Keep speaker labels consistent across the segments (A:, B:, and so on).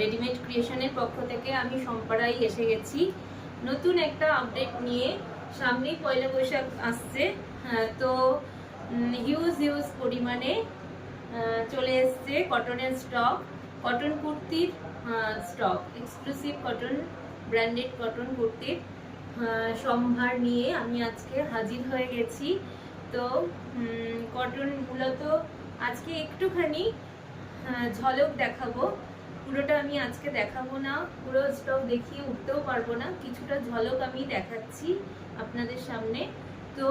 A: Readymade ক্রিয়েশনের পক্ষ থেকে আমি সম্পাড়ায় এসে গেছি নতুন একটা আপডেট নিয়ে। সামনেই পয়লা বৈশাখ আসছে, তো হিউজ পরিমাণে চলে এসছে কটনের স্টক, কটন কুর্তির stock, exclusive cotton, branded cotton কুর্তির সম্ভার নিয়ে আমি আজকে হাজির হয়ে গেছি। তো কটন মূলত আজকে একটুখানি ঝলক দেখাবো, পুরোটা আমি আজকে দেখাবো না, পুরো স্টক দেখিয়ে উঠতেও পারবো না, কিছুটা ঝলক আমি দেখাচ্ছি আপনাদের সামনে। তো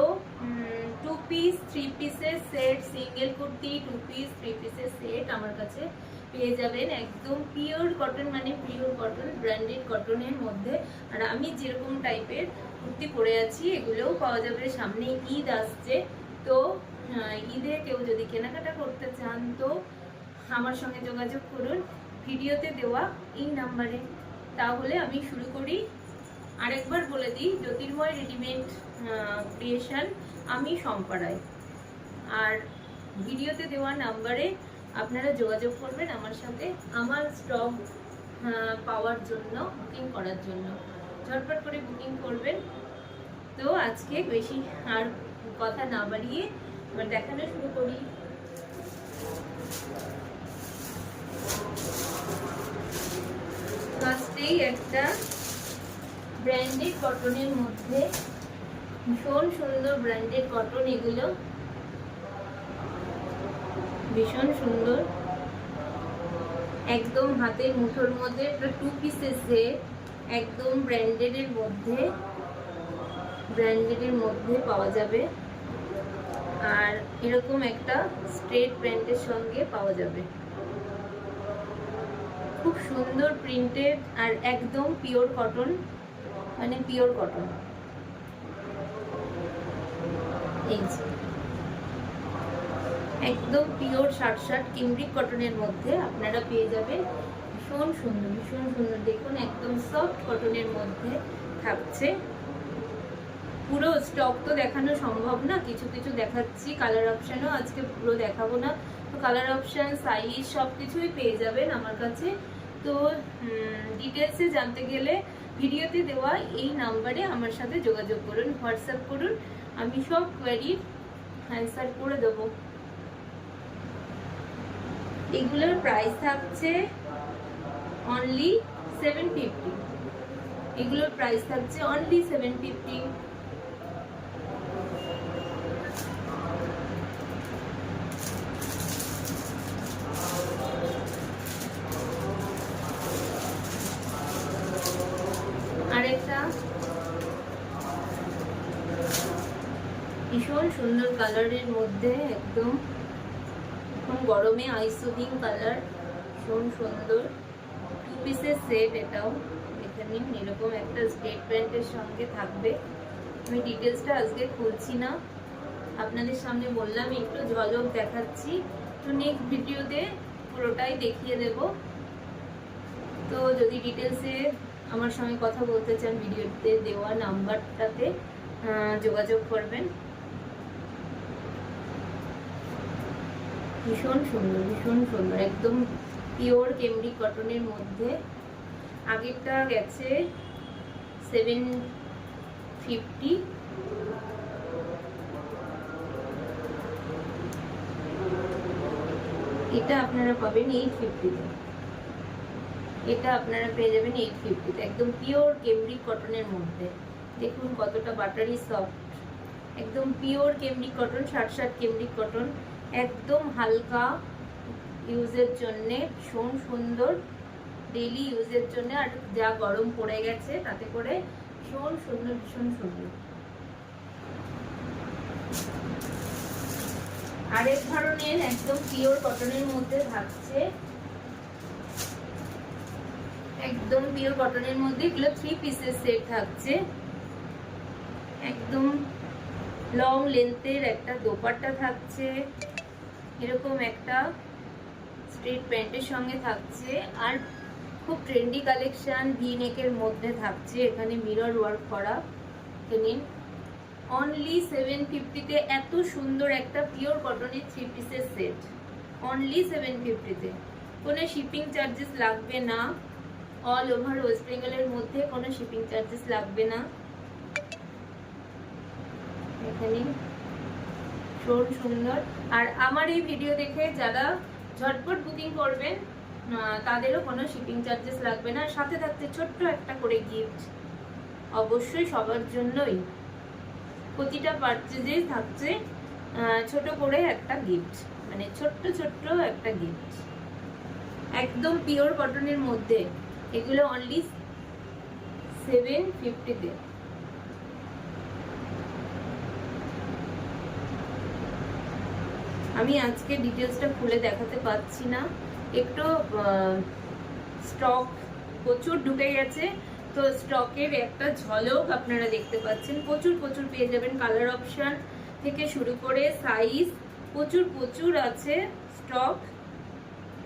A: 2 পিস 3 পিসের সেট, সিঙ্গেল কুর্তি 2 পিস 3 পিসের সেট আমার কাছে পেয়ে যাবেন, একদম পিওর কটন, মানে পিওর কটন, ব্র্যান্ডেড কটনের মধ্যে। আর আমি যেরকম টাইপের কুর্তি পরে আছি এগুলোও পাওয়া যাবে। সামনে ঈদ আসছে, তো ঈদে কেউ যদি কেনাকাটা করতে চান তো আমার সঙ্গে যোগাযোগ করুন ভিডিওতে দেওয়া এই নাম্বারে। তাহলে আমি শুরু করি। আরেকবার বলে দিই, জ্যোতির্ময় রেডিমেড ক্রিয়েশন, আমি সম্পাড়ায়। আর ভিডিওতে দেওয়া নাম্বারে আপনারা যোগাযোগ করবেন আমার সাথে আমার স্টক পাওয়ার জন্য, বুকিং করার জন্য। ঝটপট করে বুকিং করবেন। তো আজকে বেশি আর কথা না বাড়িয়ে এবার দেখানো শুরু করি। ফার্স্টেই একটা ব্র্যান্ডেড কটনের মধ্যে, ভীষণ সুন্দর ব্র্যান্ডেড কটন, এগুলো ভীষণ সুন্দর, একদম হাতের মুঠোর মধ্যে। একটা 2 পিসের সেট, একদম ব্র্যান্ডেডের মধ্যে পাওয়া যাবে। আর এরকম একটা স্ট্রেট প্যান্টের সঙ্গে পাওয়া যাবে, খুব সুন্দর প্রিন্টেড আর একদম পিওর কটন, মানে পিওর কটন। এই একদম পিওর শার্ট কিমব্রিক কটনের মধ্যে আপনারা পেয়ে যাবেন, ভীষণ সুন্দর। দেখুন একদম সফট কটনের মধ্যে থাকছে। পুরো স্টক তো দেখানো সম্ভব না, কিছু দেখাচ্ছি। কালার অপশানও আজকে পুরো দেখাবো না, তো কালার অপশান, সাইজ সব কিছুই পেয়ে যাবেন আমার কাছে। তো ডিটেলসে জানতে গেলে ভিডিওতে দেওয়া এই নাম্বারে আমার সাথে যোগাযোগ করুন, হোয়াটসঅ্যাপ করুন, আমি সব কোয়ারির অ্যান্সার করে দেবো। এগুলোর প্রাইস থাকছে অনলি 750, এগুলোর প্রাইস থাকছে অনলি 750। আরেকটা ভীষণ সুন্দর কালারের মধ্যে, একদম এখন গরমে আইসোডিং কালার, ভীষণ সুন্দর 2 পিসের সেট। এটাও এখানে এরকম একটা স্ট্রেট প্যান্টের সঙ্গে থাকবে। আমি ডিটেলসটা আজকে খুলছি না, আপনাদের সামনে বললাম একটু ঝলক দেখাচ্ছি, তো নেক্সট ভিডিওতে পুরোটাই দেখিয়ে দেব। তো যদি ডিটেলসে আমার সঙ্গে কথা বলতে চান ভিডিওতে দেওয়া নাম্বারটাতে যোগাযোগ করবেন। ভীষণ সুন্দর একদম পিওর কেমব্রিক কটনের মধ্যে। আগেরটা গেছে 750, এটা আপনারা পাবেন 850-তে, এটা আপনারা পেয়ে যাবেন 850-তে, একদম পিওর কেমব্রিক কটনের মধ্যে। দেখুন কতটা বাটারি সফট, একদম pure cambric cotton, shirt cambric cotton, একদম হালকা ইউজের জন্যে, ভীষণ সুন্দর ডেইলি ইউজের জন্য। আর যা গরম পড়ে গেছে তাতে করে ভীষণ সুন্দর। আরেক ধরনের একদম পিওর কটনের মধ্যে থাকছে, একদম পিওর কটনের মধ্যে এগুলো 3 পিসের সেট থাকছে, একদম লং লেন্থের একটা দোপাট্টা থাকছে, এরকম একটা স্ট্রেট প্যান্টের সঙ্গে থাকছে। আর খুব ট্রেন্ডি কালেকশন, ভি নেকের মধ্যে থাকছে, এখানে মিরর ওয়ার্ক করা। নিন অনলি 750-তে এত সুন্দর একটা পিওর কটনের 3 পিসের সেট, অনলি 750-তে। কোনো শিপিং চার্জেস লাগবে না। অল ওভার ওয়েস্ট বেঙ্গলের মধ্যে কোনো শিপিং চার্জেস লাগবে না। এখানে সুন্দর। আর আমার এই ভিডিও দেখে যারা ঝটপট বুকিং করবেন তাদেরও কোনো শিপিং চার্জেস লাগবে না। সাথে থাকতে ছোট্ট একটা করে গিফট, অবশ্যই সবার জন্যই। প্রতিটা পারচেজে থাকছে ছোট করে একটা গিফট, মানে ছোট্ট একটা গিফট, একদম পিওর কটনের মধ্যে। এগুলো অনলি 750-তে। আমি আজকে ডিটেলসটা খুলে দেখাতে পাচ্ছি না, একটু স্টক প্রচুর ঢুকে গেছে, তো স্টকের একটা ঝলক আপনারা দেখতে পাচ্ছেন। প্রচুর পেয়ে যাবেন, কালার অপশন থেকে শুরু করে সাইজ প্রচুর আছে স্টক।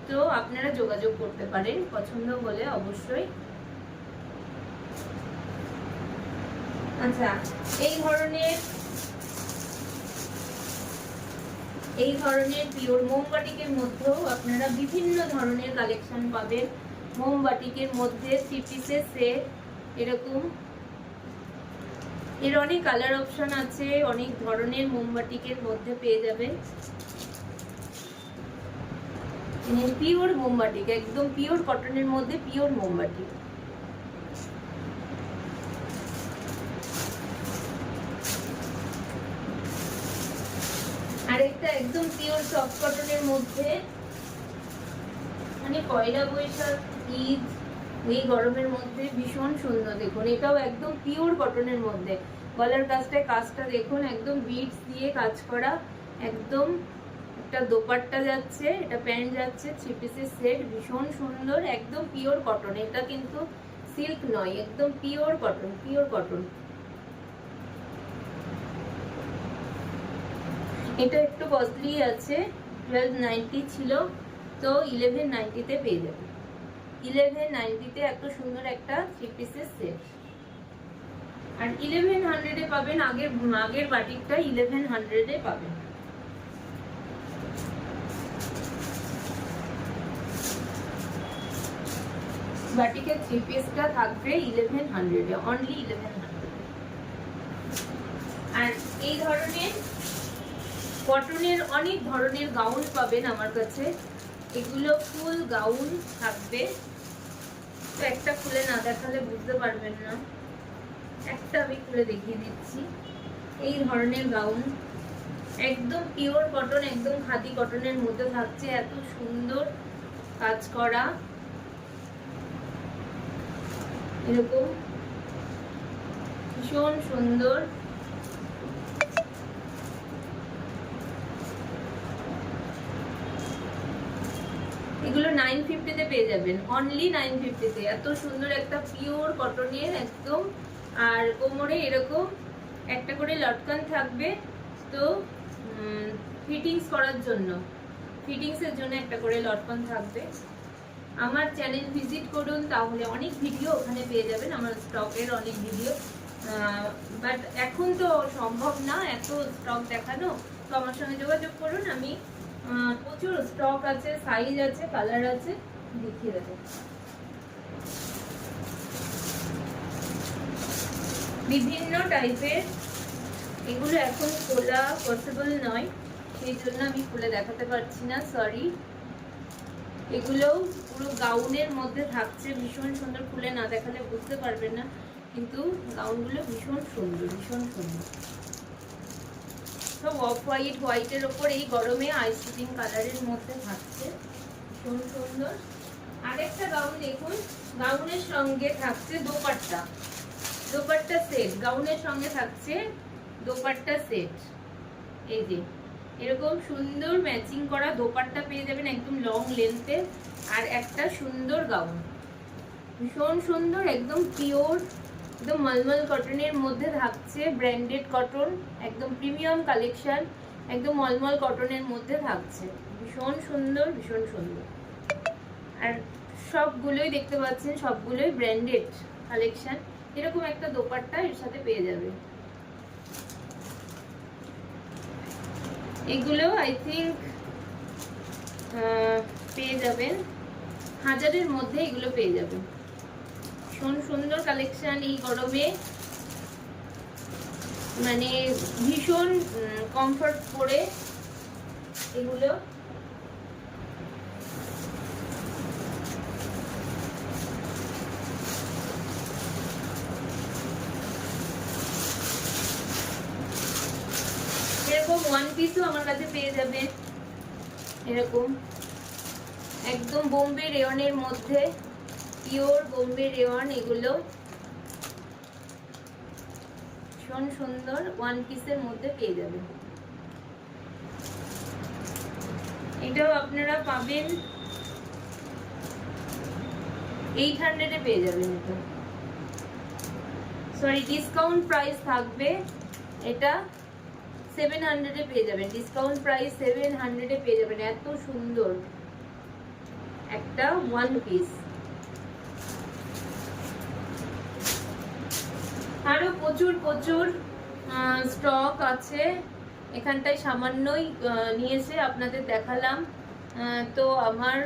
A: তো আপনারা যোগাযোগ করতে পারেন পছন্দ হলে অবশ্যই। আচ্ছা, এই ধরনের পিওর মোমবাটিকের মধ্যেও আপনারা বিভিন্ন ধরনের কালেকশন পাবেন। মোমবাটিকের মধ্যে 3 পিসের সেট, এরকম এর অনেক কালার অপশন আছে, অনেক ধরনের মোমবাটিকের মধ্যে পেয়ে যাবেন। পিওর মোমবাটিক, একদম পিওর কটনের মধ্যে পিওর মোমবাটিক। আরেকটা একদম পিওর সফট কটনের মধ্যে, মানে পয়লা বৈশাখ, ঈদ, এই গরমের মধ্যে ভীষণ সুন্দর। দেখুন এটাও একদম পিওর কটনের মধ্যে। গলার কাজটা দেখুন, একদম বিটস দিয়ে কাজ করা, একদম একটা দোপাট্টা যাচ্ছে, এটা প্যান্ট যাচ্ছে, 3 পিসের সেট, ভীষণ সুন্দর, একদম পিওর কটন। এটা কিন্তু সিল্ক নয়, একদম পিওর কটন। এটা একটু কস্টলি আছে, 1290 ছিল, তো 1190-তে পেয়ে যাবে। 1190-তে এত সুন্দর একটা 3 পিসের সেট। আর 1100-এ পাবেন, আগের বাটিকটা 1100-এ পাবেন। বাটিকের 3 পিসটা থাকবে 1100-এ, অনলি 1100। আর এই ধরনের কটনের অনেক ধরনের গাউন পাবেন আমার কাছে। এগুলো ফুল গাউন থাকবে, তো একটা খুলে না দেখালে বুঝতে পারবেন না, একটা আমি খুলে দেখিয়ে দিচ্ছি। এই ধরনের গাউন একদম পিওর কটন, একদম খাদি কটনের মধ্যে থাকছে, এত সুন্দর কাজ করা, এরকম ভীষণ সুন্দর। এগুলো 950-তে পেয়ে যাবেন, অনলি 950-তে। এত সুন্দর একটা পিওর কটনের একদম। আর কোমরে এরকম একটা করে লটকান থাকবে, তো ফিটিংস করার জন্য, ফিটিংসের জন্য একটা করে লটকান থাকবে। আমার চ্যানেল ভিজিট করুন, তাহলে অনেক ভিডিও ওখানে পেয়ে যাবেন, আমার স্টকের অনেক ভিডিও। বাট এখন তো সম্ভব না এত স্টক দেখানো, তো আমার সঙ্গে যোগাযোগ করুন। আমি প্রচুর স্টক আছে, সাইজ আছে, কালার আছে, দেখিয়ে দেবো। বিভিন্ন টাইপের, এগুলো এখন খোলা পসিবল নয়, সেই জন্য আমি খুলে দেখাতে পারছি না, সরি। এগুলোও পুরো গাউনের মধ্যে থাকছে, ভীষণ সুন্দর, খুলে না দেখালে বুঝতে পারবেন না, কিন্তু গাউনগুলো ভীষণ সুন্দর। সব অফ হোয়াইটের ওপর এই গরমে আইসক্রিম কালারের মধ্যে থাকছে, ভীষণ সুন্দর। আরেকটা গাউন দেখুন, গাউনের সঙ্গে থাকছে দোপাট্টা সেট, গাউনের সঙ্গে থাকছে দোপাট্টা সেট। এই যে এরকম সুন্দর ম্যাচিং করা দোপাট্টা পেয়ে যাবেন, একদম লং লেন্থে। আর একটা সুন্দর গাউন, ভীষণ সুন্দর, একদম পিওর, একদম মলমল কটনের মধ্যে থাকছে, ব্র্যান্ডেড কটন, একদম প্রিমিয়াম কালেকশন, একদম মলমল কটনের মধ্যে থাকছে, ভীষণ সুন্দর। আর সবগুলোই দেখতে পাচ্ছেন, সবগুলোই ব্র্যান্ডেড কালেকশন। এরকম একটা দোপাট্টা এর সাথে পেয়ে যাবে। এগুলো আই থিঙ্ক পেয়ে যাবেন 1000-এর মধ্যে এগুলো পেয়ে যাবেন। ভীষণ সুন্দর কালেকশন এই গরমে, মানে ভীষণ কমফর্ট পরে এগুলো। এরকম ওয়ান পিসও আমার কাছে পেয়ে যাবে, এরকম একদম বোম্বে রেয়নের মধ্যে, পিওর বোম্বে রেয়ন। এগুলো ভীষণ সুন্দর ওয়ান পিসের মধ্যে পেয়ে যাবেন। এটাও আপনারা পাবেন 800-এ পেয়ে যাবেন। এটা সরি ডিসকাউন্ট প্রাইস থাকবে, এটা 700-এ পেয়ে যাবেন। ডিসকাউন্ট প্রাইস 700-এ পেয়ে যাবেন। এত সুন্দর একটা ওয়ান পিস। আরো প্রচুর প্রচুর স্টক আছে, এখানটায় সামান্যই নিয়েছে আপনাদের দেখালাম। তো আমার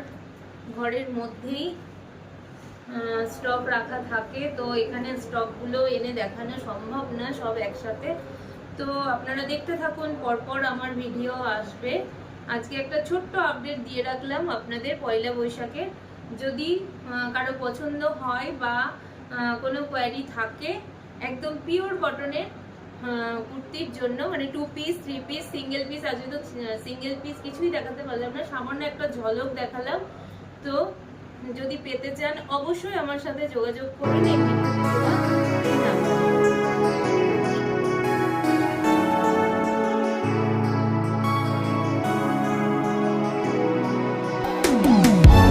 A: ঘরের মধ্যেই স্টক রাখা থাকে, তো এখানে স্টকগুলো এনে দেখানো সম্ভব না সব একসাথে। তো আপনারা দেখতে থাকুন, পরপর আমার ভিডিও আসবে। আজকে একটা ছোট্ট আপডেট দিয়ে রাখলাম আপনাদের পয়লা বৈশাখে। যদি কারো পছন্দ হয় বা কোনো কোয়ারি থাকে, একদম পিওর কটনের কুর্তির জন্য, মানে 2 পিস 3 পিস সিঙ্গেল পিস, আজকে তো সিঙ্গেল পিস কিছুই দেখাতে পারলাম না, সামান্য একটা ঝলক দেখালাম। তো যদি পেতে চান অবশ্যই আমার সাথে যোগাযোগ করুন এই ভিডিওতে দেওয়া নাম্বারে।